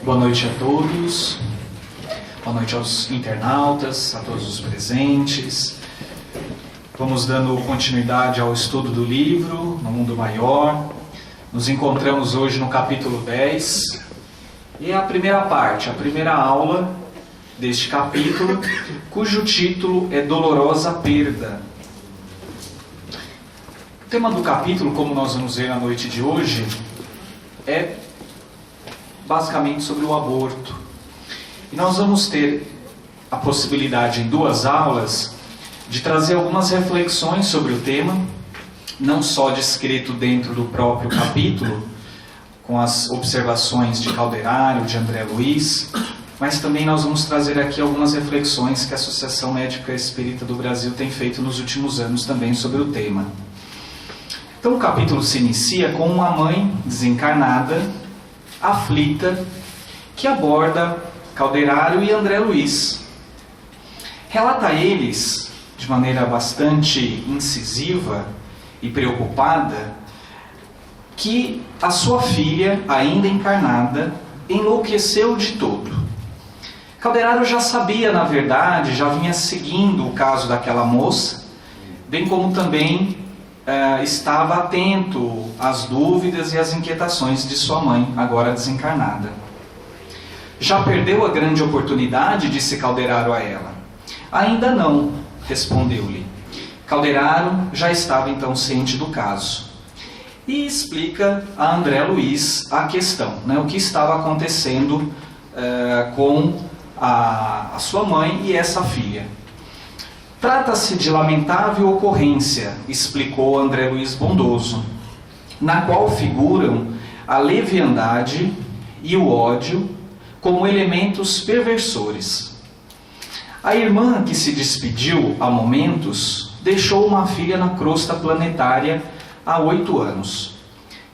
Boa noite a todos, boa noite aos internautas, a todos os presentes. Vamos dando continuidade ao estudo do livro, No Mundo Maior. Nos encontramos hoje no capítulo 10, e é a primeira parte, a primeira aula deste capítulo, cujo título é Dolorosa Perda. O tema do capítulo, como nós vamos ver na noite de hoje, é basicamente sobre o aborto. E nós vamos ter a possibilidade em 2 aulas de trazer algumas reflexões sobre o tema, não só descrito dentro do próprio capítulo, com as observações de Calderaro, de André Luiz, mas também nós vamos trazer aqui algumas reflexões que a Associação Médica Espírita do Brasil tem feito nos últimos anos também sobre o tema. Então o capítulo se inicia com uma mãe desencarnada, aflita, que aborda Calderaro e André Luiz. Relata a eles, de maneira bastante incisiva e preocupada, que a sua filha, ainda encarnada, enlouqueceu de todo. Calderaro já sabia, na verdade, já vinha seguindo o caso daquela moça, bem como também estava atento às dúvidas e às inquietações de sua mãe, agora desencarnada. Já perdeu a grande oportunidade, disse Calderaro a ela. Ainda não, respondeu-lhe. Calderaro já estava então ciente do caso. E explica a André Luiz a questão, o que estava acontecendo com a sua mãe e essa filha. Trata-se de lamentável ocorrência, explicou André Luiz bondoso, na qual figuram a leviandade e o ódio como elementos perversores. A irmã que se despediu há momentos deixou uma filha na crosta planetária há 8 anos.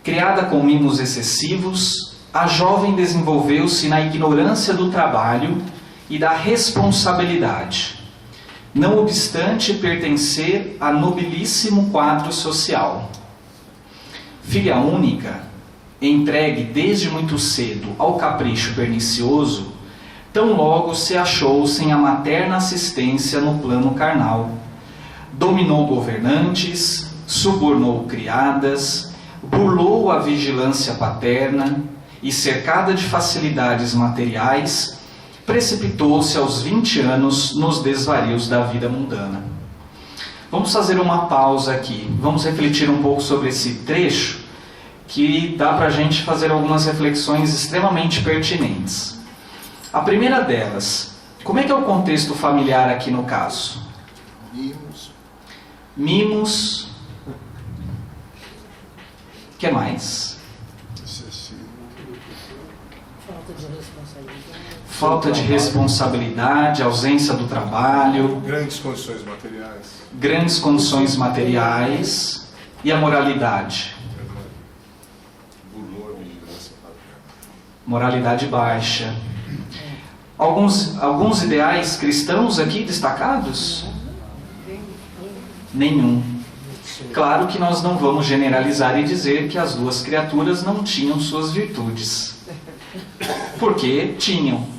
Criada com mimos excessivos, a jovem desenvolveu-se na ignorância do trabalho e da responsabilidade, não obstante pertencer a nobilíssimo quadro social. Filha única, entregue desde muito cedo ao capricho pernicioso, tão logo se achou sem a materna assistência no plano carnal. Dominou governantes, subornou criadas, burlou a vigilância paterna e, cercada de facilidades materiais, precipitou-se aos 20 anos nos desvarios da vida mundana. Vamos fazer uma pausa aqui, vamos refletir um pouco sobre esse trecho, que dá para a gente fazer algumas reflexões extremamente pertinentes. A primeira delas, como é que é o contexto familiar aqui no caso? Mimos. O que mais? Falta de responsabilidade, ausência do trabalho. Grandes condições materiais. Grandes condições materiais. E a moralidade? Moralidade baixa. Alguns ideais cristãos aqui destacados? Nenhum. Claro que nós não vamos generalizar e dizer que as 2 criaturas não tinham suas virtudes. Porque tinham.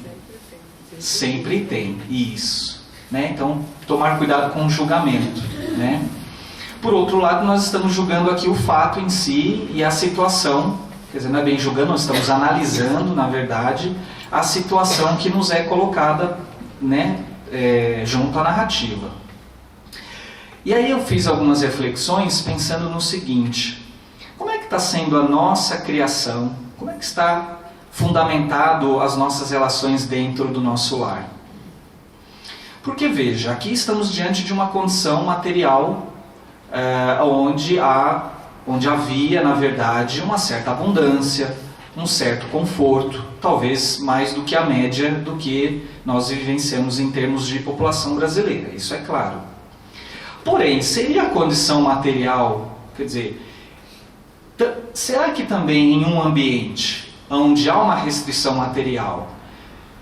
Sempre tem. Isso. Então, tomar cuidado com o julgamento. Por outro lado, nós estamos julgando aqui o fato em si e a situação. Quer dizer, não é bem julgando, nós estamos analisando, na verdade, a situação que nos é colocada junto à narrativa. E aí eu fiz algumas reflexões pensando no seguinte: como é que está sendo a nossa criação? Como é que está fundamentado as nossas relações dentro do nosso lar? Porque veja, aqui estamos diante de uma condição material onde havia, na verdade, uma certa abundância, um certo conforto, talvez mais do que a média do que nós vivenciamos em termos de população brasileira, isso é claro. Porém, seria a condição material, quer dizer, será que também em um ambiente onde há uma restrição material,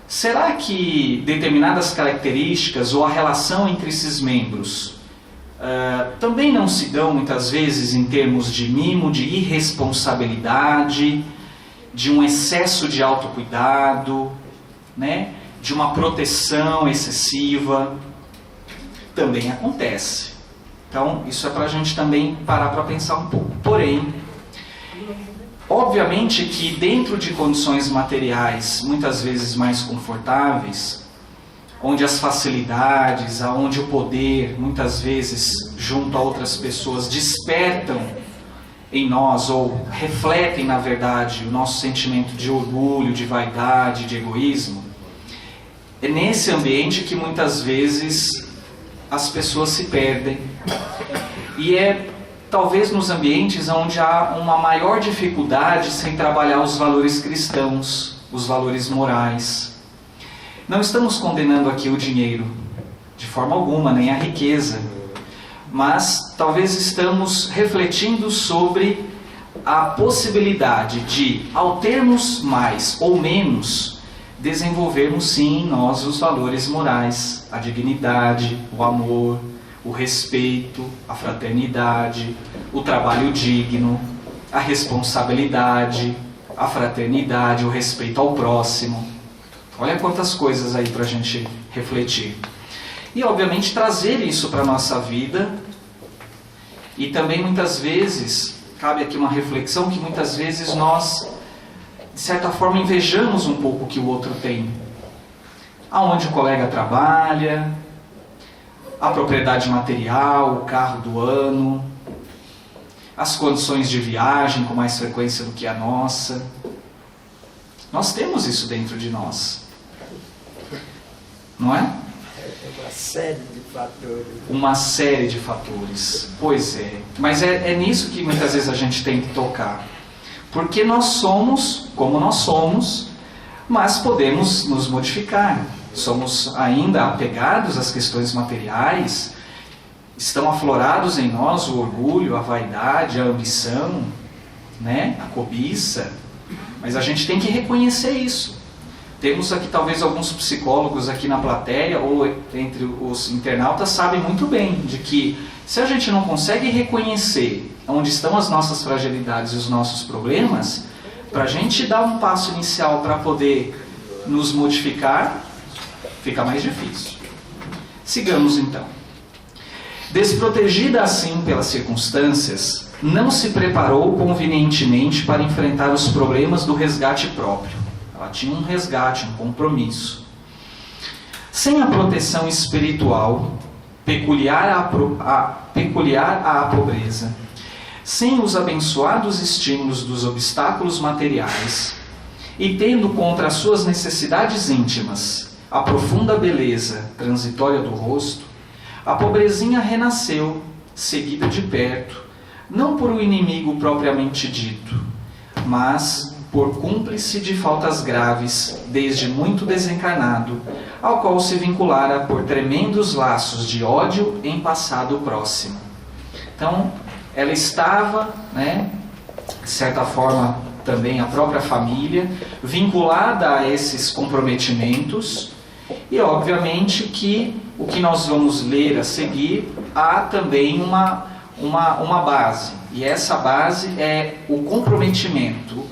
será que determinadas características ou a relação entre esses membros também não se dão muitas vezes em termos de mimo, de irresponsabilidade, de um excesso de autocuidado, né? De uma proteção excessiva. Também acontece. Então, isso é para a gente também parar para pensar um pouco. Porém, obviamente que dentro de condições materiais muitas vezes mais confortáveis, onde as facilidades, onde o poder, muitas vezes, junto a outras pessoas, despertam em nós, ou refletem, na verdade, o nosso sentimento de orgulho, de vaidade, de egoísmo, é nesse ambiente que muitas vezes as pessoas se perdem. E é talvez nos ambientes onde há uma maior dificuldade sem trabalhar os valores cristãos, os valores morais. Não estamos condenando aqui o dinheiro, de forma alguma, nem a riqueza, mas talvez estamos refletindo sobre a possibilidade de, ao termos mais ou menos, desenvolvermos sim em nós os valores morais, a dignidade, o amor, o respeito, a fraternidade, o trabalho digno, a responsabilidade, a fraternidade, o respeito ao próximo. Olha quantas coisas aí para a gente refletir. E obviamente trazer isso para a nossa vida. E também muitas vezes, cabe aqui uma reflexão, que muitas vezes nós, de certa forma, invejamos um pouco o que o outro tem. Aonde o colega trabalha, a propriedade material, o carro do ano, as condições de viagem com mais frequência do que a nossa. Nós temos isso dentro de nós. Não é? Uma série de fatores. Uma série de fatores. Pois é. Mas é nisso que muitas vezes a gente tem que tocar. Porque nós somos como nós somos, mas podemos nos modificar. Somos ainda apegados às questões materiais, estão aflorados em nós o orgulho, a vaidade, a ambição, né? A cobiça. Mas a gente tem que reconhecer isso. Temos aqui talvez alguns psicólogos aqui na plateia, ou entre os internautas, sabem muito bem de que se a gente não consegue reconhecer onde estão as nossas fragilidades e os nossos problemas, para a gente dar um passo inicial para poder nos modificar, fica mais difícil. Sigamos então. Desprotegida assim pelas circunstâncias, não se preparou convenientemente para enfrentar os problemas do resgate próprio. Ela tinha um resgate, um compromisso. Sem a proteção espiritual, peculiar à pobreza, sem os abençoados estímulos dos obstáculos materiais, e tendo contra as suas necessidades íntimas a profunda beleza transitória do rosto, a pobrezinha renasceu, seguida de perto, não por um inimigo propriamente dito, mas por cúmplice de faltas graves, desde muito desencarnado, ao qual se vinculara por tremendos laços de ódio em passado próximo. Então, ela estava, de certa forma, também a própria família, vinculada a esses comprometimentos, e obviamente que o que nós vamos ler a seguir, há também uma base, e essa base é o comprometimento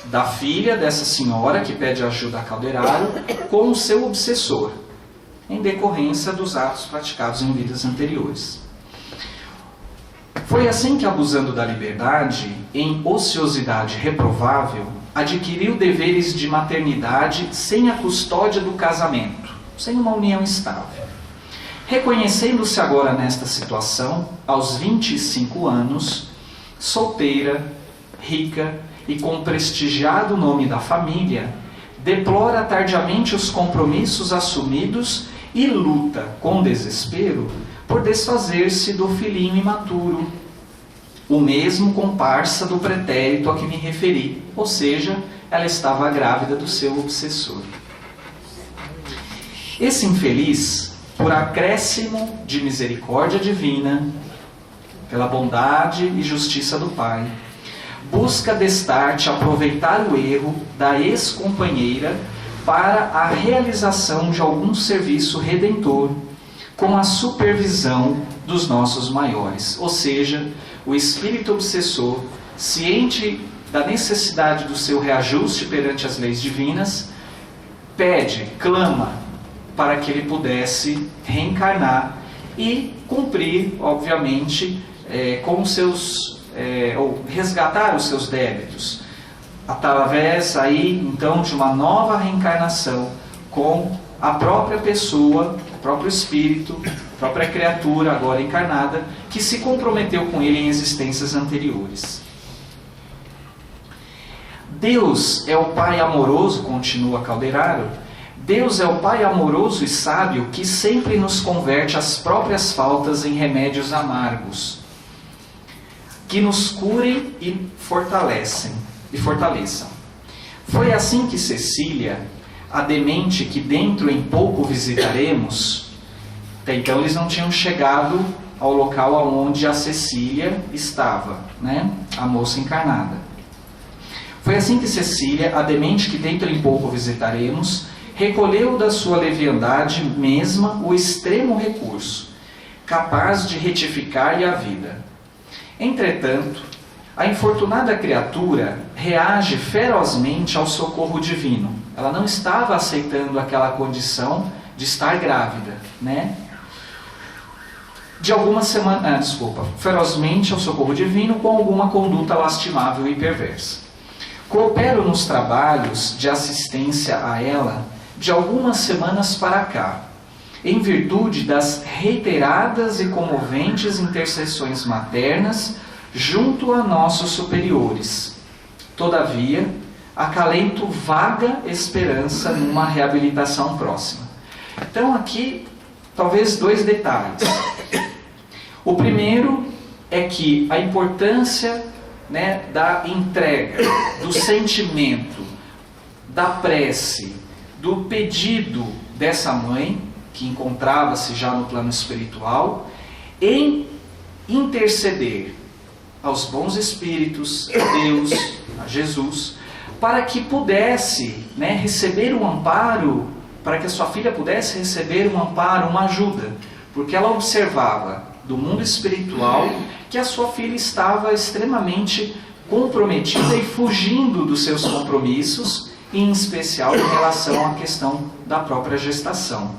da filha dessa senhora que pede ajuda a Calderaro com o seu obsessor, em decorrência dos atos praticados em vidas anteriores. Foi assim que, abusando da liberdade, em ociosidade reprovável, adquiriu deveres de maternidade sem a custódia do casamento, sem uma união estável. Reconhecendo-se agora nesta situação, aos 25 anos, solteira, rica e com prestigiado nome da família, deplora tardiamente os compromissos assumidos e luta, com desespero, por desfazer-se do filhinho imaturo, o mesmo comparsa do pretérito a que me referi, ou seja, ela estava grávida do seu obsessor. Esse infeliz, por acréscimo de misericórdia divina, pela bondade e justiça do Pai, busca destarte aproveitar o erro da ex-companheira para a realização de algum serviço redentor, com a supervisão dos nossos maiores. Ou seja, o espírito obsessor, ciente da necessidade do seu reajuste perante as leis divinas, pede, clama, para que ele pudesse reencarnar e cumprir, obviamente, com os seus, ou resgatar os seus débitos, através aí então de uma nova reencarnação com a própria pessoa, o próprio espírito, a própria criatura agora encarnada, que se comprometeu com ele em existências anteriores. Deus é o Pai amoroso, continua Calderaro, Deus é o Pai amoroso e sábio que sempre nos converte as próprias faltas em remédios amargos, que nos curem e fortalecem. Foi assim que Cecília, a demente que dentro em pouco visitaremos, até então eles não tinham chegado ao local onde a Cecília estava, né? A moça encarnada. Foi assim que Cecília, a demente que dentro em pouco visitaremos, recolheu da sua leviandade mesma o extremo recurso, capaz de retificar-lhe a vida. Entretanto, a infortunada criatura reage ferozmente ao socorro divino. Ela não estava aceitando aquela condição de estar grávida, né? Ferozmente ao socorro divino com alguma conduta lastimável e perversa. Coopero nos trabalhos de assistência a ela de algumas semanas para cá, em virtude das reiteradas e comoventes intercessões maternas junto a nossos superiores. Todavia, acalento vaga esperança numa reabilitação próxima. Então aqui, talvez 2 detalhes. O primeiro é que a importância, né, da entrega, do sentimento, da prece, do pedido dessa mãe, que encontrava-se já no plano espiritual, em interceder aos bons espíritos, a Deus, a Jesus, para que pudesse, né, receber um amparo, para que a sua filha pudesse receber um amparo, uma ajuda, porque ela observava do mundo espiritual que a sua filha estava extremamente comprometida e fugindo dos seus compromissos, em especial em relação à questão da própria gestação.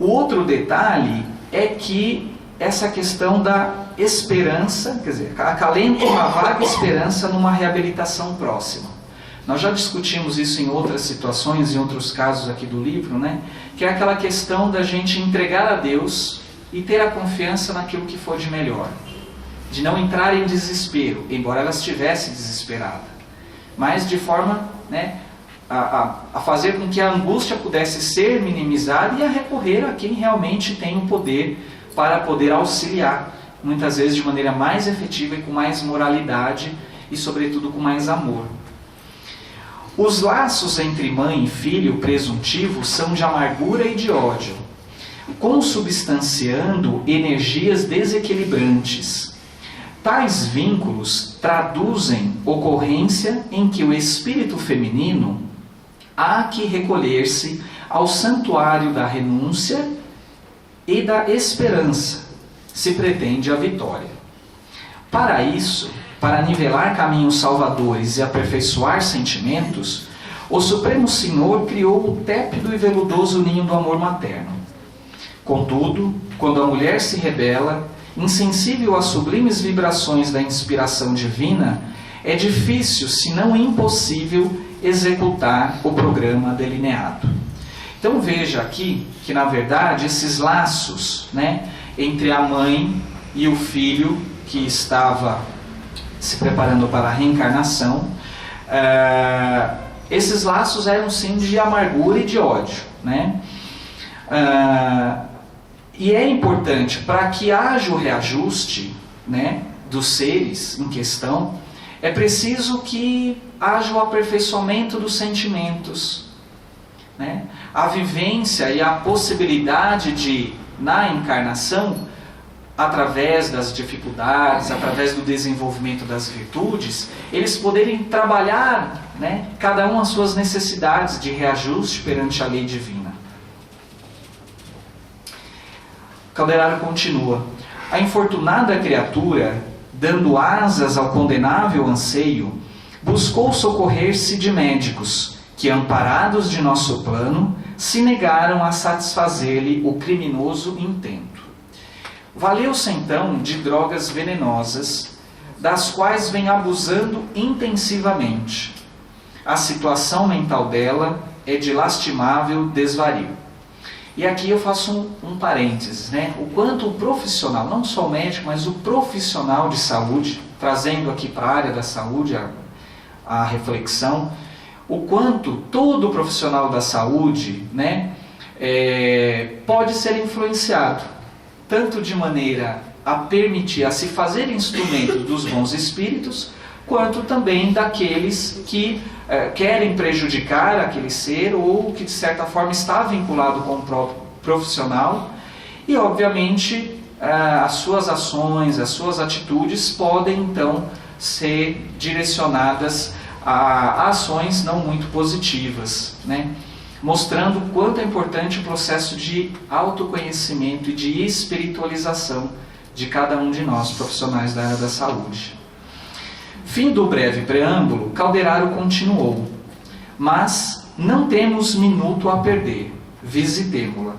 O outro detalhe é que essa questão da esperança, quer dizer, acalenta uma vaga esperança numa reabilitação próxima. Nós já discutimos isso em outras situações, em outros casos aqui do livro, né? Que é aquela questão da gente entregar a Deus e ter a confiança naquilo que for de melhor. De não entrar em desespero, embora ela estivesse desesperada. Mas de forma, né, a fazer com que a angústia pudesse ser minimizada e a recorrer a quem realmente tem o poder para poder auxiliar, muitas vezes de maneira mais efetiva e com mais moralidade e sobretudo com mais amor. Os laços entre mãe e filho presuntivo são de amargura e de ódio, consubstanciando energias desequilibrantes. Tais vínculos traduzem ocorrência em que o espírito feminino há que recolher-se ao santuário da renúncia e da esperança, se pretende a vitória. Para isso, para nivelar caminhos salvadores e aperfeiçoar sentimentos, o Supremo Senhor criou o tépido e veludoso ninho do amor materno. Contudo, quando a mulher se rebela, insensível às sublimes vibrações da inspiração divina, é difícil, se não impossível, executar o programa delineado. Então veja aqui que, na verdade, esses laços, né, entre a mãe e o filho que estava se preparando para a reencarnação, esses laços eram sim de amargura e de ódio, né? E é importante, para que haja o reajuste, né, dos seres em questão, é preciso que haja o aperfeiçoamento dos sentimentos, né? A vivência e a possibilidade de, na encarnação, através das dificuldades, através do desenvolvimento das virtudes, eles poderem trabalhar, né, cada um as suas necessidades de reajuste perante a lei divina. Calderaro continua: a infortunada criatura dando asas ao condenável anseio, buscou socorrer-se de médicos, que, amparados de nosso plano, se negaram a satisfazer-lhe o criminoso intento. Valeu-se então de drogas venenosas, das quais vem abusando intensivamente. A situação mental dela é de lastimável desvario. E aqui eu faço um parênteses, né? O quanto o profissional, não só o médico, mas o profissional de saúde, trazendo aqui para a área da saúde a reflexão, o quanto todo profissional da saúde, né, pode ser influenciado, tanto de maneira a permitir, a se fazer instrumento dos bons espíritos, quanto também daqueles que querem prejudicar aquele ser ou que de certa forma está vinculado com o próprio profissional e obviamente as suas ações, as suas atitudes podem então ser direcionadas a ações não muito positivas, né? Mostrando o quanto é importante o processo de autoconhecimento e de espiritualização de cada um de nós, profissionais da área da saúde. Fim do breve preâmbulo, Calderaro continuou: mas não temos minuto a perder, visitemo-la.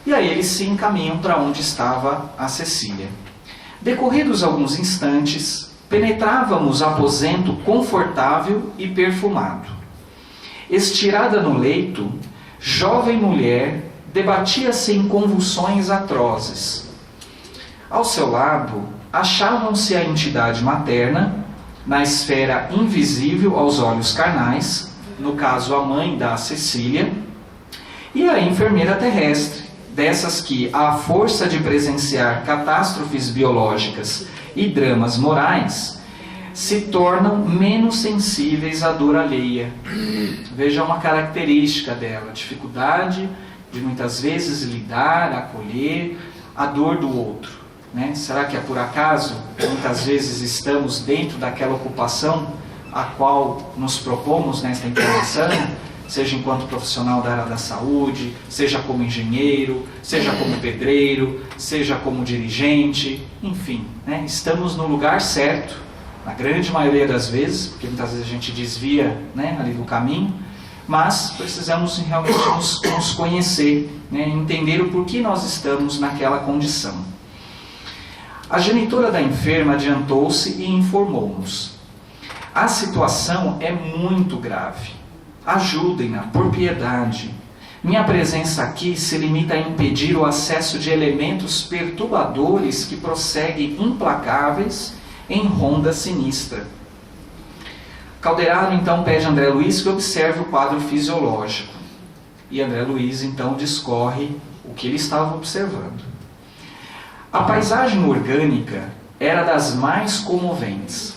E aí eles se encaminham para onde estava a Cecília. Decorridos alguns instantes, penetrávamos aposento confortável e perfumado. Estirada no leito, jovem mulher debatia-se em convulsões atrozes. Ao seu lado, achavam-se a entidade materna, na esfera invisível aos olhos carnais, no caso a mãe da Cecília, e a enfermeira terrestre, dessas que, à força de presenciar catástrofes biológicas e dramas morais, se tornam menos sensíveis à dor alheia. Veja uma característica dela, a dificuldade de muitas vezes lidar, acolher a dor do outro. Né? Será que é por acaso que muitas vezes estamos dentro daquela ocupação a qual nos propomos nesta encarnação, seja enquanto profissional da área da saúde, seja como engenheiro, seja como pedreiro, seja como dirigente, enfim, né? Estamos no lugar certo, na grande maioria das vezes, porque muitas vezes a gente desvia, né, ali do caminho, mas precisamos realmente nos conhecer, né, entender o porquê nós estamos naquela condição. A genitora da enferma adiantou-se e informou-nos: a situação é muito grave. Ajudem-na, por piedade. Minha presença aqui se limita a impedir o acesso de elementos perturbadores que prosseguem implacáveis em ronda sinistra. Calderaro então pede a André Luiz que observe o quadro fisiológico. E André Luiz então discorre o que ele estava observando. A paisagem orgânica era das mais comoventes.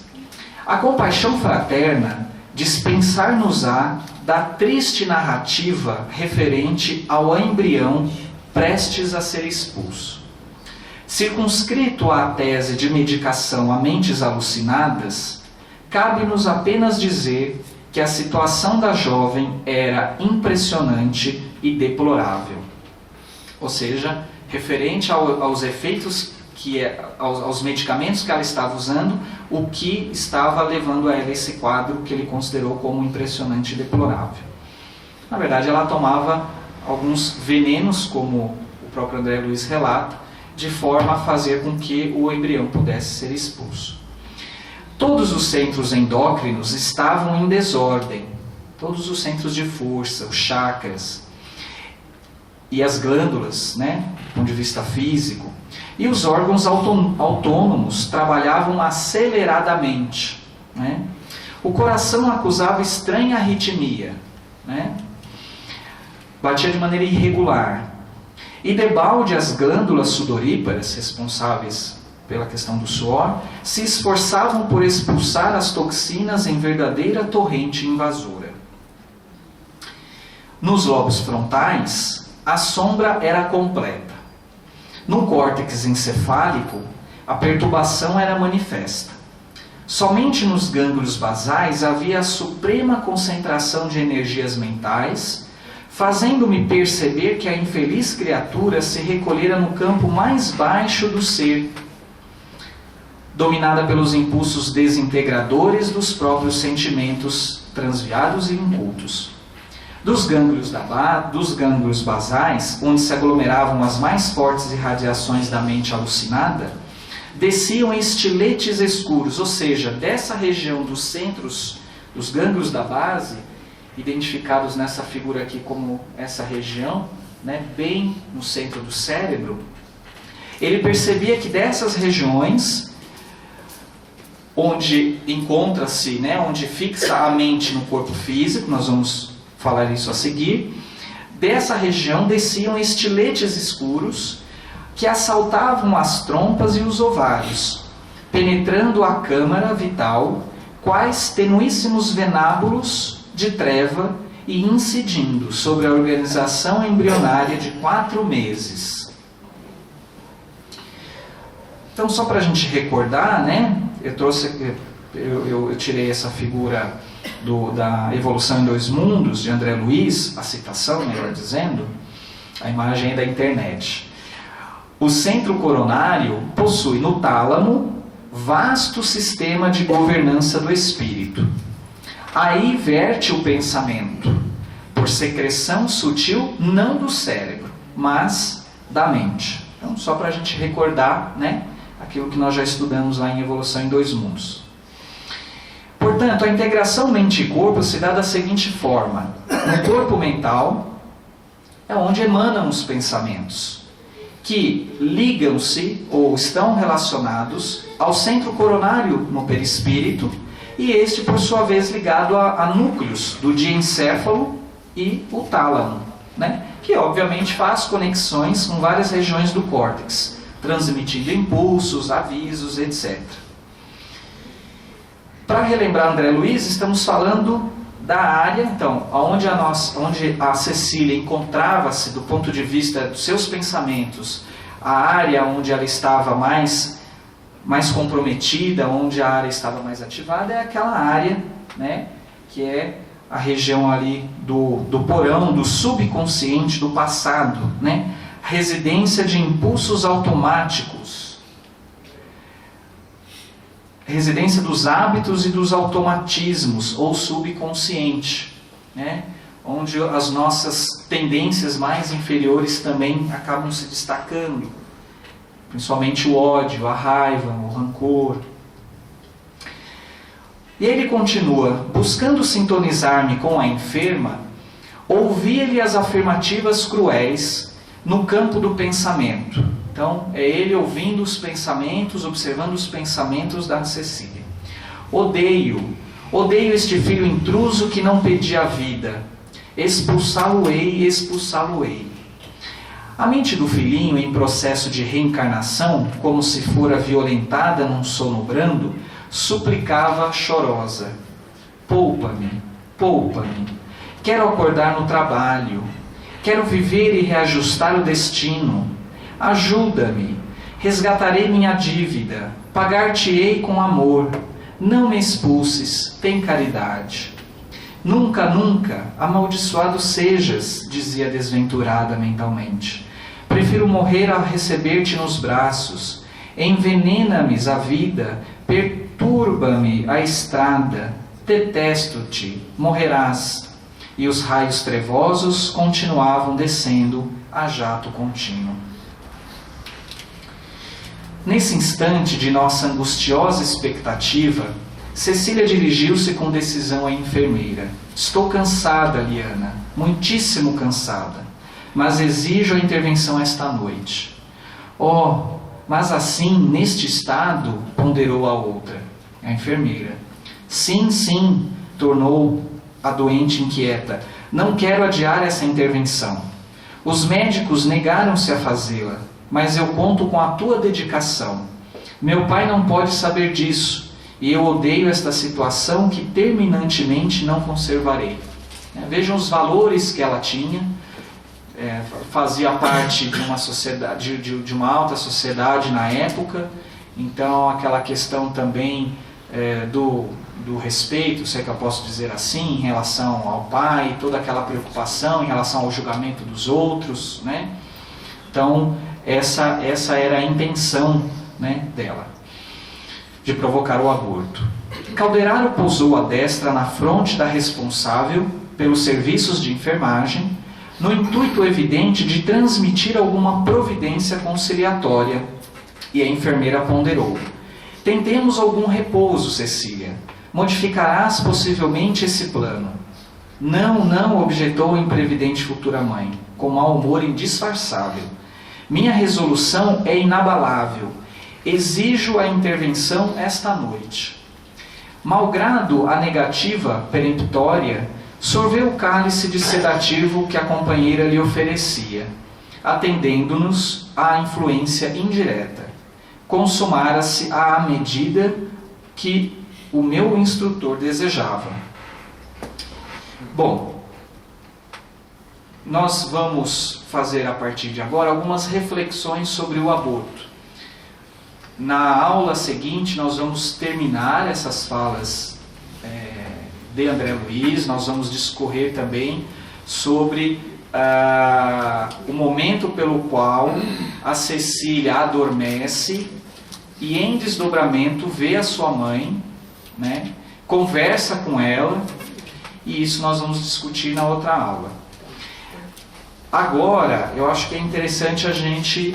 A compaixão fraterna dispensar-nos-á da triste narrativa referente ao embrião prestes a ser expulso. Circunscrito à tese de medicação a mentes alucinadas, cabe-nos apenas dizer que a situação da jovem era impressionante e deplorável. Ou seja, referente aos efeitos, aos medicamentos que ela estava usando, o que estava levando a ela esse quadro que ele considerou como impressionante e deplorável. Na verdade, ela tomava alguns venenos, como o próprio André Luiz relata, de forma a fazer com que o embrião pudesse ser expulso. Todos os centros endócrinos estavam em desordem, todos os centros de força, os chakras, e as glândulas, né, do ponto de vista físico, e os órgãos autônomos trabalhavam aceleradamente, né? O coração acusava estranha arritmia, né? Batia de maneira irregular. E debalde as glândulas sudoríparas, responsáveis pela questão do suor, se esforçavam por expulsar as toxinas em verdadeira torrente invasora. Nos lobos frontais, a sombra era completa. No córtex encefálico, a perturbação era manifesta. Somente nos gânglios basais havia a suprema concentração de energias mentais, fazendo-me perceber que a infeliz criatura se recolhera no campo mais baixo do ser, dominada pelos impulsos desintegradores dos próprios sentimentos transviados e incultos. Dos gânglios basais, onde se aglomeravam as mais fortes irradiações da mente alucinada, desciam estiletes escuros, ou seja, dessa região dos centros, dos gânglios da base, identificados nessa figura aqui como essa região, né, bem no centro do cérebro, ele percebia que dessas regiões, onde encontra-se, né, onde fixa a mente no corpo físico, nós vamos falar isso a seguir, dessa região desciam estiletes escuros que assaltavam as trompas e os ovários, penetrando a câmara vital, quais tenuíssimos venábulos de treva e incidindo sobre a organização embrionária de 4 meses. Então, só para a gente recordar, né, eu tirei essa figura da Evolução em Dois Mundos, de André Luiz, a citação, melhor dizendo, a imagem é da internet. O centro coronário possui no tálamo vasto sistema de governança do espírito. Aí verte o pensamento, por secreção sutil, não do cérebro, mas da mente. Então, só para a gente recordar, né, aquilo que nós já estudamos lá em Evolução em Dois Mundos. Portanto, a integração mente e corpo se dá da seguinte forma. No corpo mental é onde emanam os pensamentos, que ligam-se ou estão relacionados ao centro coronário no perispírito, e este, por sua vez, ligado a núcleos do diencéfalo e o tálamo, né? Que obviamente faz conexões com várias regiões do córtex, transmitindo impulsos, avisos, etc. Para relembrar André Luiz, estamos falando da área, então, onde a Cecília encontrava-se do ponto de vista dos seus pensamentos, a área onde ela estava mais comprometida, onde a área estava mais ativada, é aquela área, né, que é a região ali do porão, do subconsciente, do passado, né, residência de impulsos automáticos, residência dos hábitos e dos automatismos, ou subconsciente, né? Onde as nossas tendências mais inferiores também acabam se destacando, principalmente o ódio, a raiva, o rancor. E ele continua: buscando sintonizar-me com a enferma, ouvia-lhe as afirmativas cruéis no campo do pensamento. Então, é ele ouvindo os pensamentos, observando os pensamentos da Cecília. Odeio este filho intruso que não pedia a vida. Expulsá-lo-ei, expulsá-lo-ei. A mente do filhinho, em processo de reencarnação, como se fora violentada num sono brando, suplicava chorosa: poupa-me, poupa-me. Quero acordar no trabalho. Quero viver e reajustar o destino. Ajuda-me, resgatarei minha dívida, pagar-te-ei com amor, não me expulses, tem caridade. Nunca, nunca, amaldiçoado sejas, dizia desventurada mentalmente. Prefiro morrer a receber-te nos braços, envenena-me a vida, perturba-me a estrada, detesto-te, morrerás. E os raios trevosos continuavam descendo a jato contínuo. Nesse instante de nossa angustiosa expectativa, Cecília dirigiu-se com decisão à enfermeira. Estou cansada, Liana, muitíssimo cansada, mas exijo a intervenção esta noite. Oh, mas assim, neste estado, ponderou a outra, a enfermeira. Sim, sim, tornou a doente inquieta. Não quero adiar essa intervenção. Os médicos negaram-se a fazê-la, mas eu conto com a tua dedicação. Meu pai não pode saber disso, e eu odeio esta situação que terminantemente não conservarei. Vejam os valores que ela tinha. Fazia parte de uma sociedade, de uma alta sociedade na época, então aquela questão também do respeito, se é que eu posso dizer assim, em relação ao pai, toda aquela preocupação em relação ao julgamento dos outros, né? Então, essa era a intenção, né, dela. de provocar o aborto. Calderaro pousou a destra na fronte da responsável pelos serviços de enfermagem, no intuito evidente de transmitir alguma providência conciliatória, e a enfermeira ponderou: tentemos algum repouso, Cecília. Modificarás possivelmente esse plano. Não, não, objetou a imprevidente futura mãe, com mau humor indisfarçável. Minha resolução é inabalável. Exijo a intervenção esta noite. Malgrado a negativa peremptória, sorveu o cálice de sedativo que a companheira lhe oferecia, atendendo-nos à influência indireta. Consumara-se à medida que o meu instrutor desejava. Bom, nós vamos fazer a partir de agora algumas reflexões sobre o aborto. Na aula seguinte nós vamos terminar essas falas de André Luiz, nós vamos discorrer também sobre o momento pelo qual a Cecília adormece e em desdobramento vê a sua mãe, né, conversa com ela, e isso nós vamos discutir na outra aula. Agora, eu acho que é interessante a gente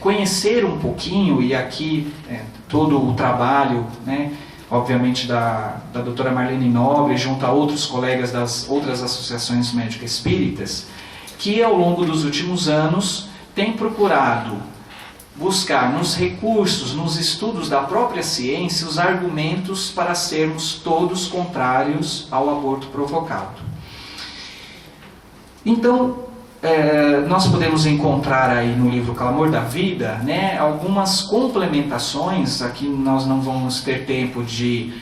conhecer um pouquinho, e aqui todo o trabalho, né, obviamente da doutora Marlene Nobre, junto a outros colegas das outras associações médicas espíritas, que ao longo dos últimos anos têm procurado buscar nos recursos, nos estudos da própria ciência, os argumentos para sermos todos contrários ao aborto provocado. Então, nós podemos encontrar aí no livro Clamor da Vida, né, algumas complementações. Aqui nós não vamos ter tempo de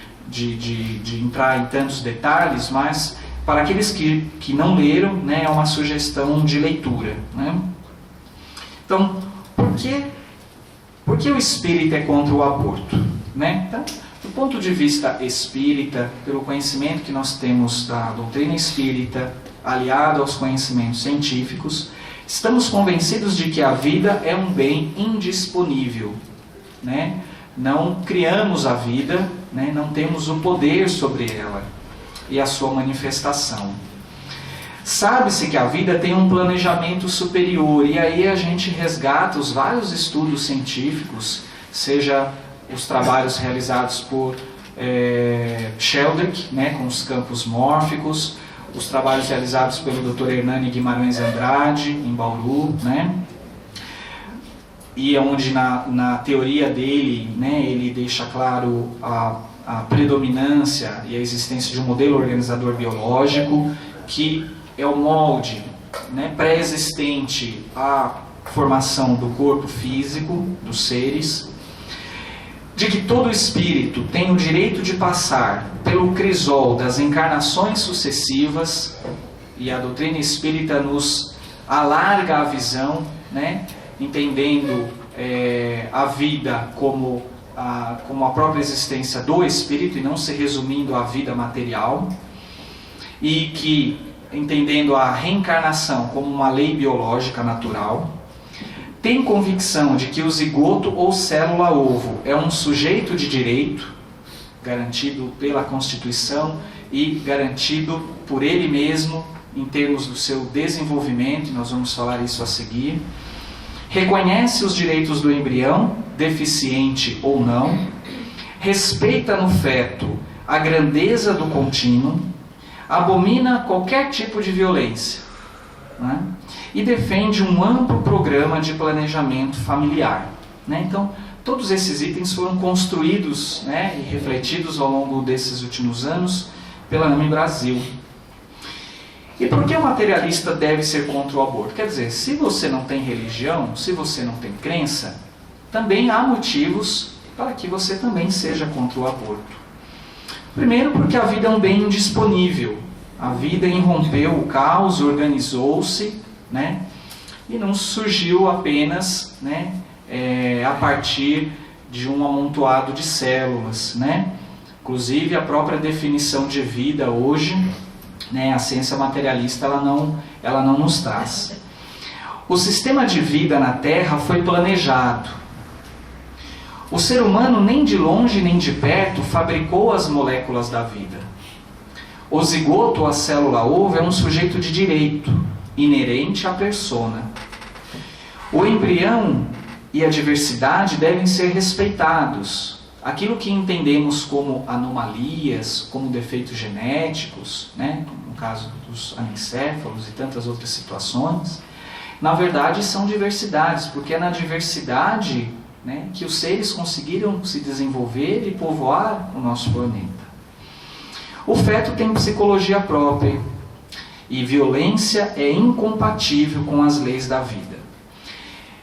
entrar em tantos detalhes, mas para aqueles que não leram, né, é uma sugestão de leitura, né? Então, por que o espírita é contra o aborto? Né? Então, do ponto de vista espírita, pelo conhecimento que nós temos da doutrina espírita, aliado aos conhecimentos científicos, estamos convencidos de que a vida é um bem indisponível, né? Não criamos a vida, né? Não temos o poder sobre ela e a sua manifestação. Sabe-se que a vida tem um planejamento superior, e aí a gente resgata os vários estudos científicos, seja os trabalhos realizados por Sheldrick, né, com os campos mórficos, os trabalhos realizados pelo Dr. Hernani Guimarães Andrade, em Bauru, né, e onde na teoria dele, né, ele deixa claro a predominância e a existência de um modelo organizador biológico, que é o molde, né, pré-existente à formação do corpo físico dos seres, de que todo espírito tem o direito de passar pelo crisol das encarnações sucessivas, e a doutrina espírita nos alarga a visão, né, entendendo a vida como a própria existência do espírito, e não se resumindo à vida material, e que, entendendo a reencarnação como uma lei biológica natural, tem convicção de que o zigoto ou célula-ovo é um sujeito de direito, garantido pela Constituição e garantido por ele mesmo em termos do seu desenvolvimento, e nós vamos falar isso a seguir. Reconhece os direitos do embrião, deficiente ou não, respeita no feto a grandeza do contínuo, abomina qualquer tipo de violência, né? E defende um amplo programa de planejamento familiar, né? Então, todos esses itens foram construídos, né, e refletidos ao longo desses últimos anos pela AME Brasil. E por que o materialista deve ser contra o aborto? Quer dizer, se você não tem religião, se você não tem crença, também há motivos para que você também seja contra o aborto. Primeiro, porque a vida é um bem indisponível. A vida irrompeu o caos, organizou-se, né, e não surgiu apenas, né, a partir de um amontoado de células, né? Inclusive, a própria definição de vida hoje, né, a ciência materialista ela não nos traz. O sistema de vida na Terra foi planejado. O ser humano nem de longe nem de perto fabricou as moléculas da vida. O zigoto, a célula ovo, é um sujeito de direito, inerente à persona. O embrião e a diversidade devem ser respeitados. Aquilo que entendemos como anomalias, como defeitos genéticos, né, no caso dos anencéfalos e tantas outras situações, na verdade são diversidades, porque é na diversidade, né, que os seres conseguiram se desenvolver e povoar o nosso planeta. O feto tem psicologia própria e violência é incompatível com as leis da vida.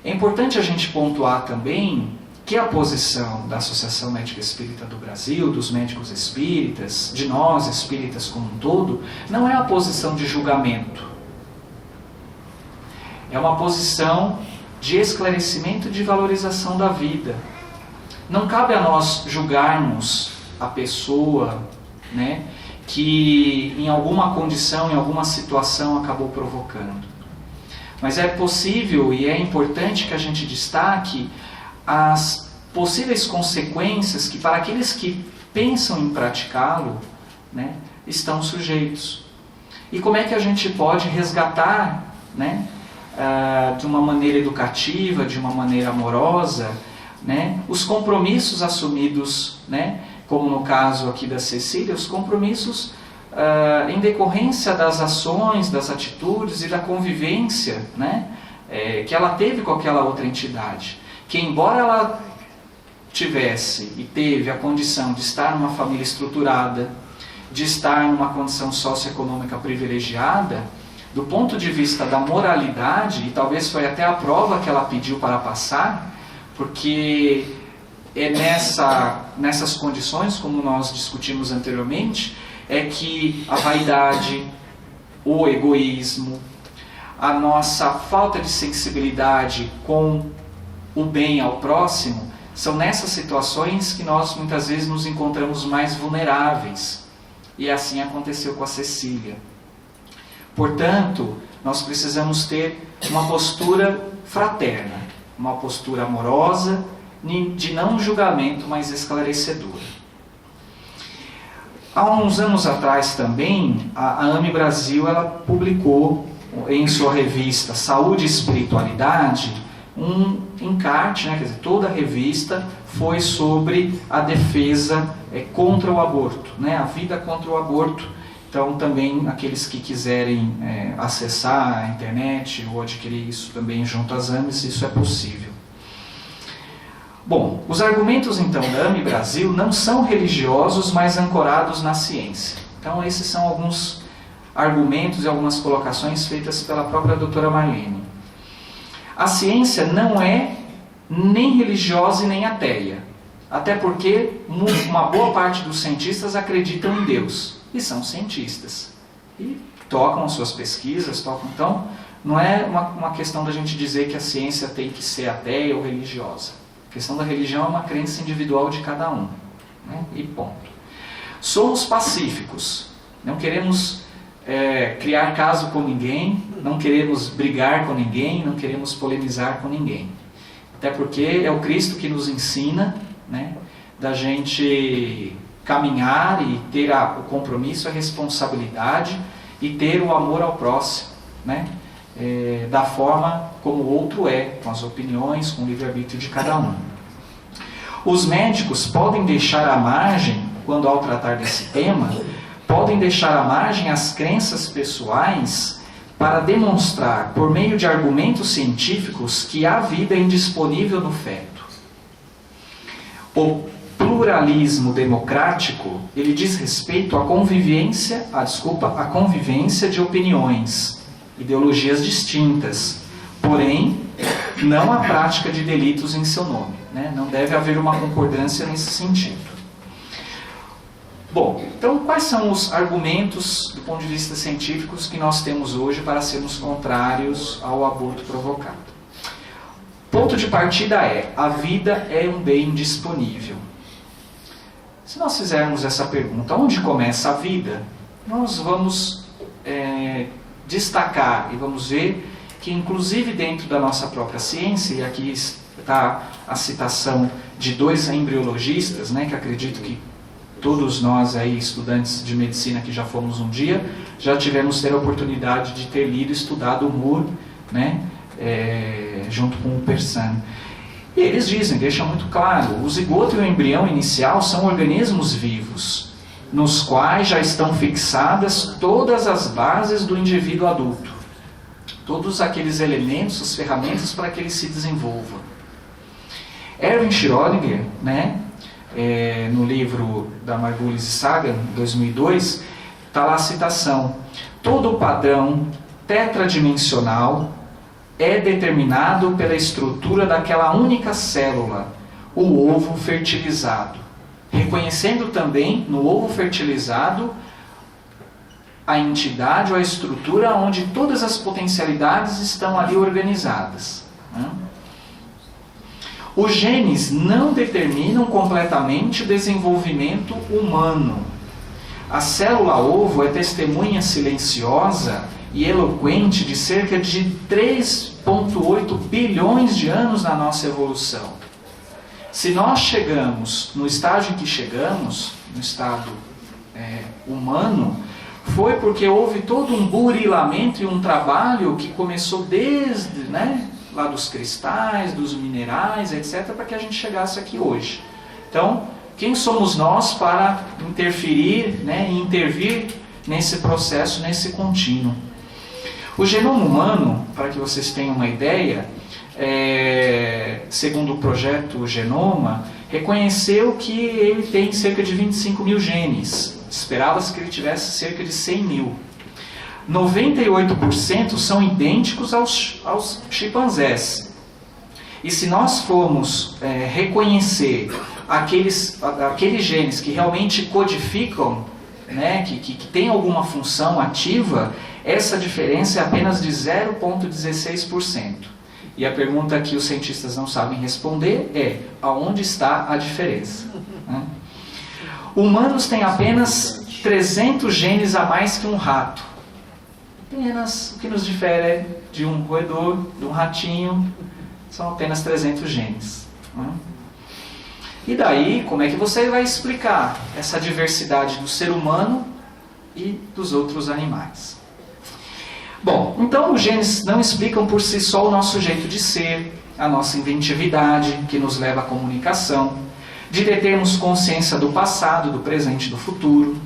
É importante a gente pontuar também que a posição da Associação Médica Espírita do Brasil, dos médicos espíritas, de nós espíritas como um todo, não é a posição de julgamento. É uma posição de esclarecimento e de valorização da vida. Não cabe a nós julgarmos a pessoa, né, que em alguma condição, em alguma situação acabou provocando. Mas é possível e é importante que a gente destaque as possíveis consequências que, para aqueles que pensam em praticá-lo, né, estão sujeitos. E como é que a gente pode resgatar, né, de uma maneira educativa, de uma maneira amorosa, né, os compromissos assumidos, né, como no caso aqui da Cecília, os compromissos em decorrência das ações, das atitudes e da convivência, né, que ela teve com aquela outra entidade. Que embora ela tivesse e teve a condição de estar numa família estruturada, de estar numa condição socioeconômica privilegiada, do ponto de vista da moralidade, e talvez foi até a prova que ela pediu para passar, porque é nessas condições, como nós discutimos anteriormente, é que a vaidade, o egoísmo, a nossa falta de sensibilidade com o bem ao próximo, são nessas situações que nós muitas vezes nos encontramos mais vulneráveis. E assim aconteceu com a Cecília. Portanto, nós precisamos ter uma postura fraterna, uma postura amorosa, de não julgamento, mas esclarecedora. Há uns anos atrás também, a AME Brasil ela publicou em sua revista Saúde e Espiritualidade um encarte, né, quer dizer, toda a revista foi sobre a defesa contra o aborto, né, a vida contra o aborto. Então também aqueles que quiserem acessar a internet ou adquirir isso também junto às AMEs, isso é possível. Bom, os argumentos então da AME Brasil não são religiosos, mas ancorados na ciência. Então esses são alguns argumentos e algumas colocações feitas pela própria doutora Marlene. A ciência não é nem religiosa e nem ateia, até porque uma boa parte dos cientistas acreditam em Deus, e são cientistas, e tocam as suas pesquisas, então não é uma questão da gente dizer que a ciência tem que ser ateia ou religiosa. A questão da religião é uma crença individual de cada um, né? E ponto. Somos pacíficos, não queremos criar caso com ninguém, não queremos brigar com ninguém, não queremos polemizar com ninguém. Até porque é o Cristo que nos ensina, né, da gente caminhar e ter o compromisso, a responsabilidade e ter o amor ao próximo, né, da forma como o outro é, com as opiniões, com o livre-arbítrio de cada um. Os médicos podem deixar à margem, quando ao tratar desse tema, podem deixar à margem as crenças pessoais para demonstrar, por meio de argumentos científicos, que há vida indisponível no feto. O pluralismo democrático, ele diz respeito à convivência de opiniões, ideologias distintas, porém, não à prática de delitos em seu nome, né? Não deve haver uma concordância nesse sentido. Bom, então quais são os argumentos do ponto de vista científico que nós temos hoje para sermos contrários ao aborto provocado? Ponto de partida é: a vida é um bem disponível. Se nós fizermos essa pergunta, onde começa a vida? Nós vamos destacar e vamos ver que inclusive dentro da nossa própria ciência, e aqui está a citação de 2 embriologistas, né, que acredito que todos nós aí, estudantes de medicina que já fomos um dia, já tivemos ter a oportunidade de ter lido e estudado o Moore, né, junto com o Persson. E eles dizem, deixam muito claro, o zigoto e o embrião inicial são organismos vivos, nos quais já estão fixadas todas as bases do indivíduo adulto, todos aqueles elementos, as ferramentas para que ele se desenvolva. Erwin Schrödinger, né, no livro da Margulis e Sagan, 2002, está lá a citação: todo padrão tetradimensional é determinado pela estrutura daquela única célula, o ovo fertilizado, reconhecendo também no ovo fertilizado a entidade ou a estrutura onde todas as potencialidades estão ali organizadas. Os genes não determinam completamente o desenvolvimento humano. A célula-ovo é testemunha silenciosa e eloquente de cerca de 3,8 bilhões de anos na nossa evolução. Se nós chegamos no estágio em que chegamos, no estado humano, foi porque houve todo um burilamento e um trabalho que começou desde, lá dos cristais, dos minerais, etc., para que a gente chegasse aqui hoje. Então, quem somos nós para interferir, e intervir nesse processo, nesse contínuo? O genoma humano, para que vocês tenham uma ideia, segundo o projeto Genoma, reconheceu que ele tem cerca de 25 mil genes. Esperava-se que ele tivesse cerca de 100 mil. 98% são idênticos aos chimpanzés. E se nós formos reconhecer aqueles genes que realmente codificam, que têm alguma função ativa, essa diferença é apenas de 0,16%. E a pergunta que os cientistas não sabem responder é: aonde está a diferença? Humanos têm apenas 300 genes a mais que um rato. Apenas o que nos difere de um roedor, de um ratinho, são apenas 300 genes. E daí, como é que você vai explicar essa diversidade do ser humano e dos outros animais? Bom, então os genes não explicam por si só o nosso jeito de ser, a nossa inventividade, que nos leva à comunicação, de termos consciência do passado, do presente e do futuro,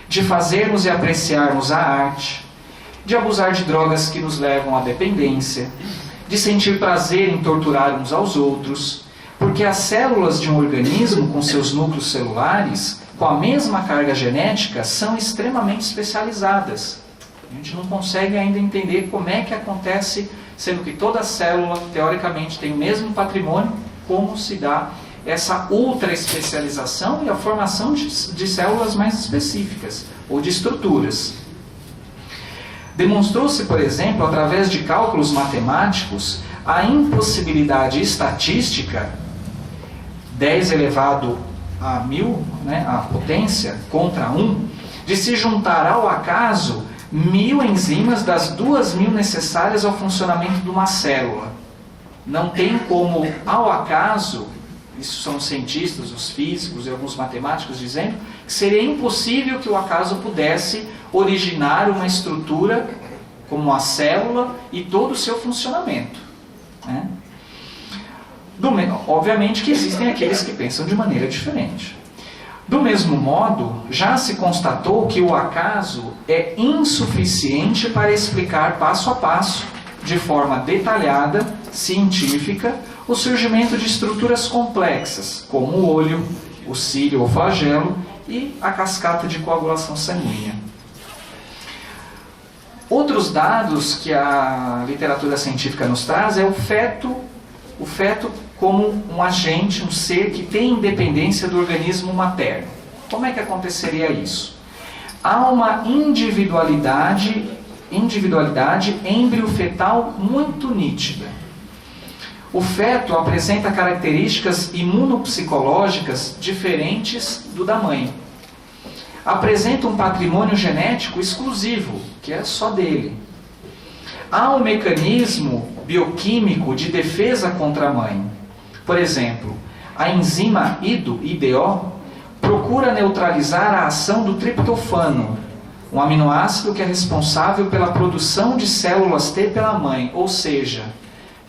de fazermos e apreciarmos a arte, de abusar de drogas que nos levam à dependência, de sentir prazer em torturar uns aos outros, porque as células de um organismo com seus núcleos celulares, com a mesma carga genética, são extremamente especializadas. A gente não consegue ainda entender como é que acontece, sendo que toda célula, teoricamente, tem o mesmo patrimônio, como se dá essa ultra especialização e a formação de células mais específicas, ou de estruturas. Demonstrou-se, por exemplo, através de cálculos matemáticos, a impossibilidade estatística, 10 elevado a 1000, a potência, contra 1, de se juntar ao acaso 1000 enzimas das 2000 necessárias ao funcionamento de uma célula. Não tem como, ao acaso, isso são os cientistas, os físicos e alguns matemáticos dizendo, que seria impossível que o acaso pudesse originar uma estrutura como a célula e todo o seu funcionamento. Obviamente que existem aqueles que pensam de maneira diferente. Do mesmo modo, já se constatou que o acaso é insuficiente para explicar passo a passo, de forma detalhada, científica, o surgimento de estruturas complexas, como o olho, o cílio ou flagelo e a cascata de coagulação sanguínea. Outros dados que a literatura científica nos traz é o feto como um agente, um ser que tem independência do organismo materno. Como é que aconteceria isso? Há uma individualidade êmbrio-fetal muito nítida. O feto apresenta características imunopsicológicas diferentes do da mãe. Apresenta um patrimônio genético exclusivo, que é só dele. há um mecanismo bioquímico de defesa contra a mãe. Por exemplo, a enzima IDO procura neutralizar a ação do triptofano, um aminoácido que é responsável pela produção de células T pela mãe. Ou seja,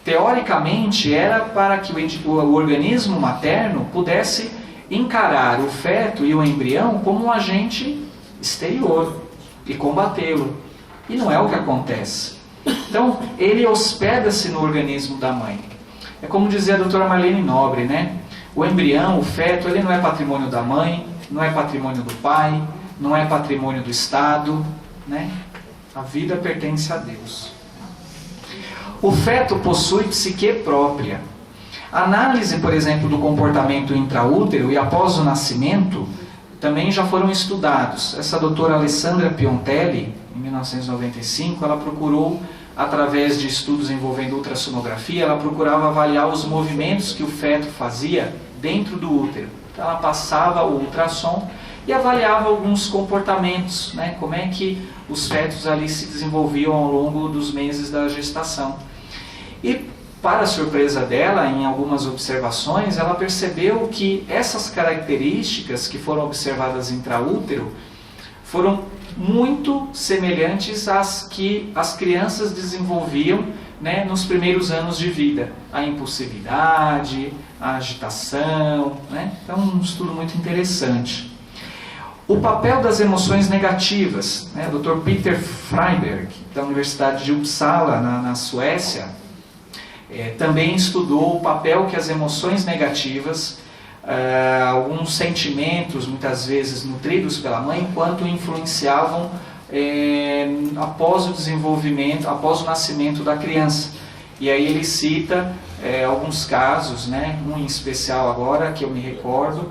teoricamente era para que o organismo materno pudesse encarar o feto e o embrião como um agente exterior e combatê-lo. E não é o que acontece. Então, ele hospeda-se no organismo da mãe. É como dizia a doutora Marlene Nobre, né? O embrião, o feto, ele não é patrimônio da mãe, não é patrimônio do pai, não é patrimônio do Estado, né? A vida pertence a Deus. O feto possui psique própria. A análise, por exemplo, do comportamento intraútero e após o nascimento também já foram estudados. Essa doutora Alessandra Piontelli, em 1995, ela procurou, através de estudos envolvendo ultrassonografia, ela procurava avaliar os movimentos que o feto fazia dentro do útero. Então ela passava o ultrassom e avaliava alguns comportamentos, né? Como é que os fetos ali se desenvolviam ao longo dos meses da gestação. E, para a surpresa dela, em algumas observações, ela percebeu que essas características que foram observadas intraútero foram muito semelhantes às que as crianças desenvolviam, né, nos primeiros anos de vida. A impulsividade, a agitação, né? Então, um estudo muito interessante. O papel das emoções negativas, né? O Dr. Peter Freiberg, da Universidade de Uppsala, na Suécia, também estudou o papel que as emoções negativas, alguns sentimentos, muitas vezes nutridos pela mãe, quanto influenciavam após o desenvolvimento, após o nascimento da criança. E aí ele cita alguns casos, né, um em especial agora, que eu me recordo,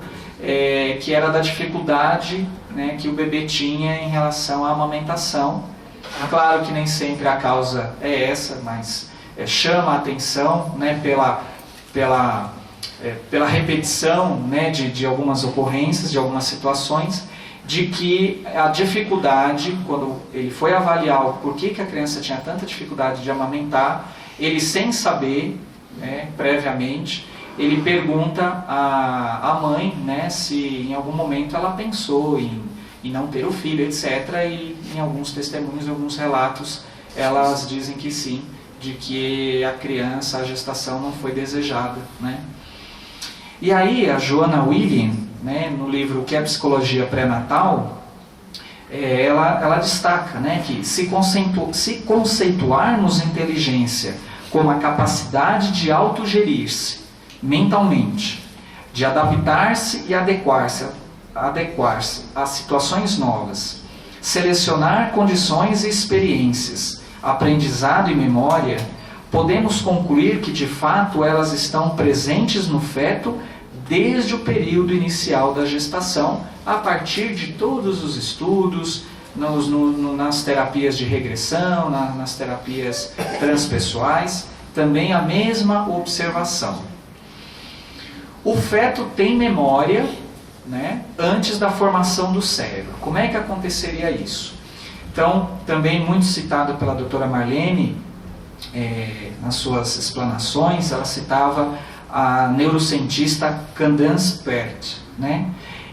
que era da dificuldade, né, que o bebê tinha em relação à amamentação. Claro que nem sempre a causa é essa, mas chama a atenção, né, pela repetição, né, de algumas ocorrências, de algumas situações, de que a dificuldade, quando ele foi avaliar o porquê que a criança tinha tanta dificuldade de amamentar, ele, sem saber, né, previamente, ele pergunta à mãe, né, se em algum momento ela pensou em não ter o filho, etc. E em alguns testemunhos, em alguns relatos, elas dizem que sim, de que a criança, a gestação não foi desejada, né? E aí a Joanna William, né, no livro O que é Psicologia Pré-Natal, ela destaca, né, que se conceituarmos inteligência como a capacidade de autogerir-se mentalmente, de adaptar-se e adequar-se a situações novas, selecionar condições e experiências, aprendizado e memória, podemos concluir que de fato elas estão presentes no feto desde o período inicial da gestação, a partir de todos os estudos, nas terapias de regressão, nas terapias transpessoais, também a mesma observação. O feto tem memória, né, antes da formação do cérebro. Como é que aconteceria isso? Então, também muito citado pela doutora Marlene, nas suas explanações, ela citava a neurocientista Candace Pert, né,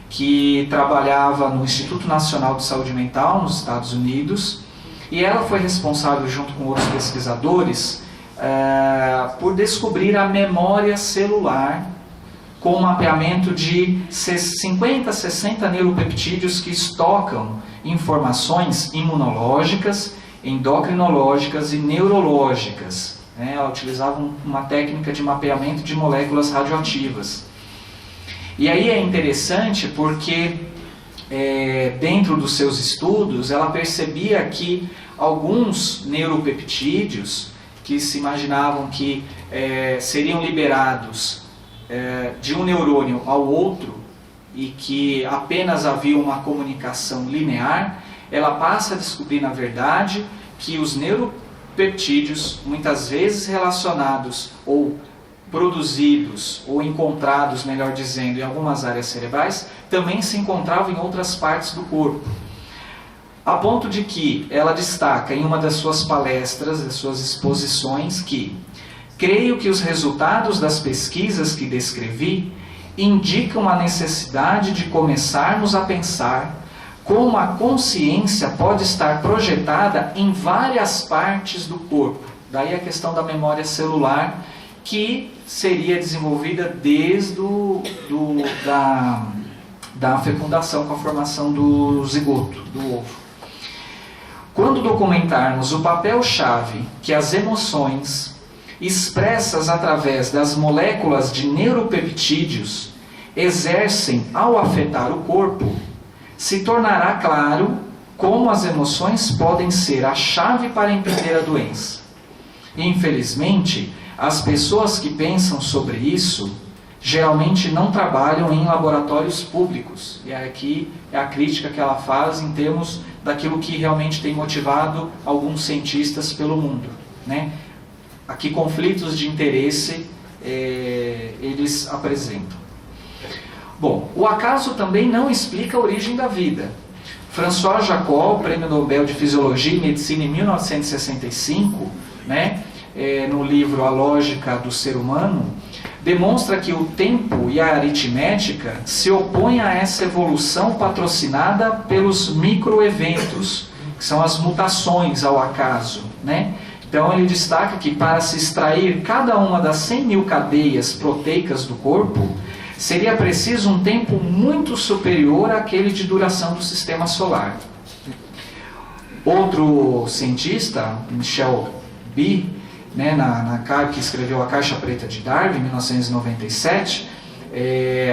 que trabalhava no Instituto Nacional de Saúde Mental, nos Estados Unidos, e ela foi responsável, junto com outros pesquisadores, por descobrir a memória celular com um mapeamento de 50 a 60 neuropeptídeos que estocam informações imunológicas, endocrinológicas e neurológicas. Ela utilizava uma técnica de mapeamento de moléculas radioativas. E aí é interessante porque, dentro dos seus estudos, ela percebia que alguns neuropeptídeos que se imaginavam que seriam liberados de um neurônio ao outro e que apenas havia uma comunicação linear, ela passa a descobrir, na verdade, que os neuropeptídeos, muitas vezes relacionados ou produzidos ou encontrados, melhor dizendo, em algumas áreas cerebrais, também se encontravam em outras partes do corpo. a ponto de que ela destaca em uma das suas palestras, das suas exposições, que creio que os resultados das pesquisas que descrevi indicam a necessidade de começarmos a pensar como a consciência pode estar projetada em várias partes do corpo. Daí a questão da memória celular, que seria desenvolvida desde da fecundação, com a formação do zigoto, do ovo. Quando documentarmos o papel-chave que as emoções, expressas através das moléculas de neuropeptídeos, exercem ao afetar o corpo, se tornará claro como as emoções podem ser a chave para entender a doença. Infelizmente, as pessoas que pensam sobre isso geralmente não trabalham em laboratórios públicos. E aqui é a crítica que ela faz em termos daquilo que realmente tem motivado alguns cientistas pelo mundo, né? Aqui conflitos de interesse eles apresentam. Bom, o acaso também não explica a origem da vida. François Jacob, Prêmio Nobel de Fisiologia e Medicina em 1965, né, no livro A Lógica do Ser Humano, demonstra que o tempo e a aritmética se opõem a essa evolução patrocinada pelos microeventos, que são as mutações ao acaso, né? Então ele destaca que para se extrair cada uma das 100 mil cadeias proteicas do corpo, seria preciso um tempo muito superior àquele de duração do sistema solar. Outro cientista, Michel B., né, que escreveu A Caixa Preta de Darwin, em 1997,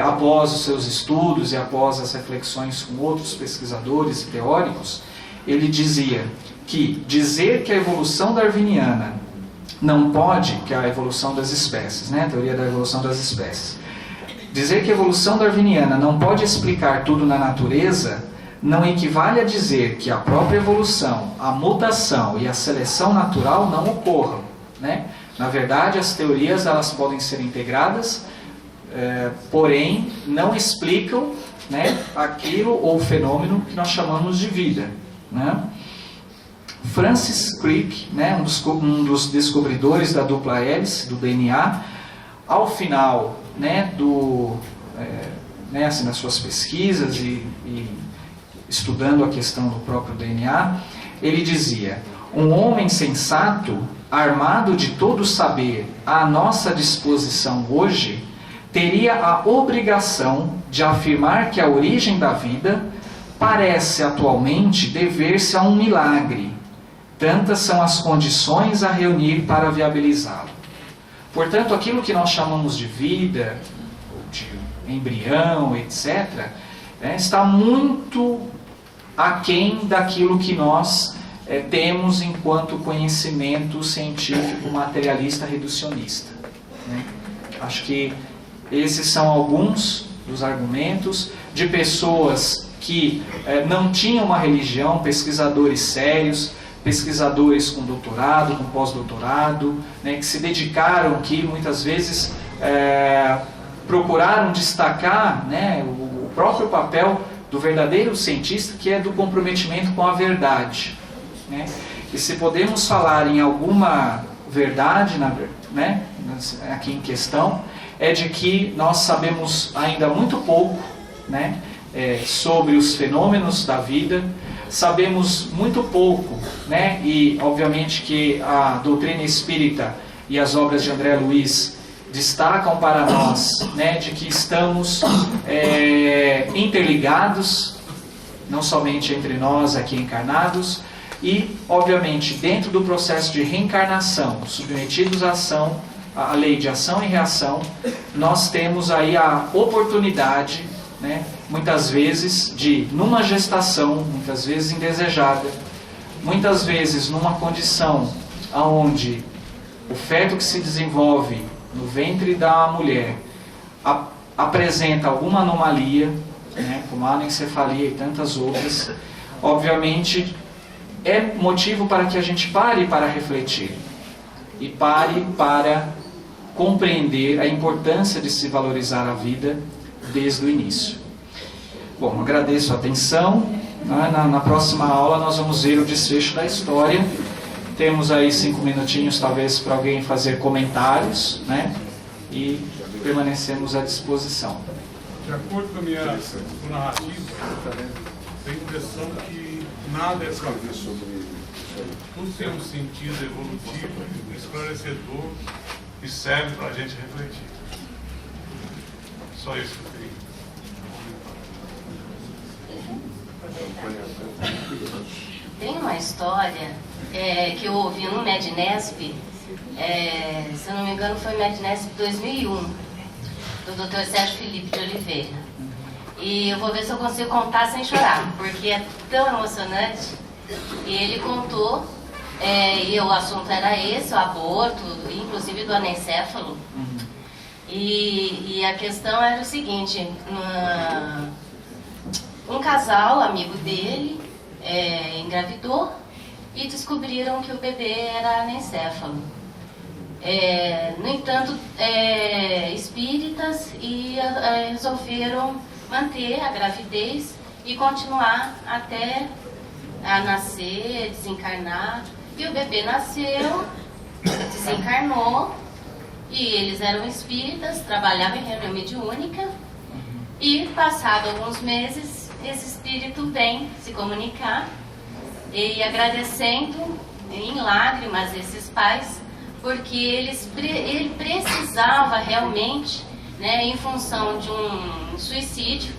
após os seus estudos e após as reflexões com outros pesquisadores e teóricos, ele dizia que dizer que a evolução darwiniana não pode, que é a evolução das espécies, né, a teoria da evolução das espécies, dizer que a evolução darwiniana não pode explicar tudo na natureza, não equivale a dizer que a própria evolução, a mutação e a seleção natural não ocorram, né? Na verdade, as teorias elas podem ser integradas, porém não explicam, né, aquilo ou fenômeno que nós chamamos de vida, né? Francis Crick, né, um dos descobridores da dupla hélice, do DNA, ao final, né, assim, nas suas pesquisas e estudando a questão do próprio DNA, ele dizia: um homem sensato, armado de todo o saber à nossa disposição hoje, teria a obrigação de afirmar que a origem da vida parece atualmente dever-se a um milagre. Tantas são as condições a reunir para viabilizá-lo. Portanto, aquilo que nós chamamos de vida, de embrião, etc., está muito aquém daquilo que nós temos enquanto conhecimento científico materialista reducionista, né? Acho que esses são alguns dos argumentos de pessoas que não tinham uma religião, pesquisadores sérios, pesquisadores com doutorado, com pós-doutorado, né, que se dedicaram, que muitas vezes procuraram destacar, né, o próprio papel do verdadeiro cientista, que é do comprometimento com a verdade, né? E se podemos falar em alguma verdade, né, aqui em questão, é de que nós sabemos ainda muito pouco, né, sobre os fenômenos da vida, sabemos muito pouco, né, e obviamente que a doutrina espírita e as obras de André Luiz destacam para nós, né, de que estamos interligados, não somente entre nós aqui encarnados, e obviamente dentro do processo de reencarnação, submetidos à lei de ação e reação, nós temos aí a oportunidade, né, muitas vezes numa gestação, muitas vezes indesejada, muitas vezes numa condição onde o feto que se desenvolve no ventre da mulher apresenta alguma anomalia, né, como a anencefalia e tantas outras, obviamente é motivo para que a gente pare para refletir e pare para compreender a importância de se valorizar a vida desde o início. Bom, agradeço a atenção Na próxima aula nós vamos ver o desfecho da história. Temos aí 5 minutinhos talvez para alguém fazer comentários, né? E permanecemos à disposição. De acordo com a minha narrativa, tenho a impressão que nada é para tudo tem um sentido evolutivo, esclarecedor e serve para a gente refletir. Só isso que eu tenho. Tem uma história que eu ouvi no Mednesp, se eu não me engano foi Mednesp 2001, do Dr. Sérgio Felipe de Oliveira. E eu vou ver se eu consigo contar sem chorar, porque é tão emocionante. E ele contou, e o assunto era esse, o aborto, inclusive do anencéfalo. E a questão era o seguinte, um casal, amigo dele, engravidou e descobriram que o bebê era anencéfalo. No entanto, espíritas resolveram manter a gravidez e continuar até a nascer, desencarnar. E o bebê nasceu, desencarnou, e eles eram espíritas, trabalhavam em reunião mediúnica, e passado alguns meses, esse espírito vem se comunicar e agradecendo em lágrimas esses pais, porque ele precisava realmente, né, em função de um suicídio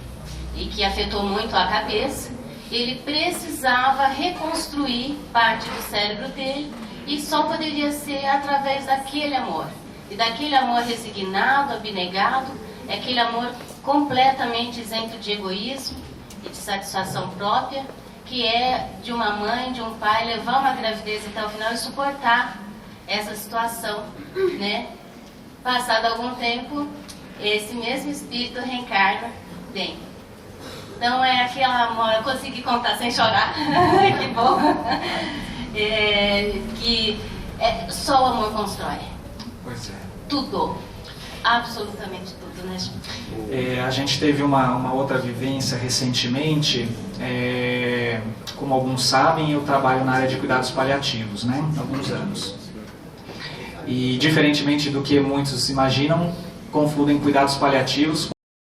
e que afetou muito a cabeça, ele precisava reconstruir parte do cérebro dele e só poderia ser através daquele amor. E daquele amor resignado, abnegado, aquele amor completamente isento de egoísmo e de satisfação própria, que é de uma mãe, de um pai, levar uma gravidez até o final e suportar essa situação, né? Passado algum tempo, esse mesmo espírito reencarna bem. Então é aquela amor, eu consegui contar sem chorar, que bom, que só o amor constrói. Pois é. Tudo, absolutamente tudo, né, gente? A gente teve uma outra vivência recentemente. Como alguns sabem, eu trabalho na área de cuidados paliativos, né? Há alguns anos. E diferentemente do que muitos imaginam, confundem cuidados paliativos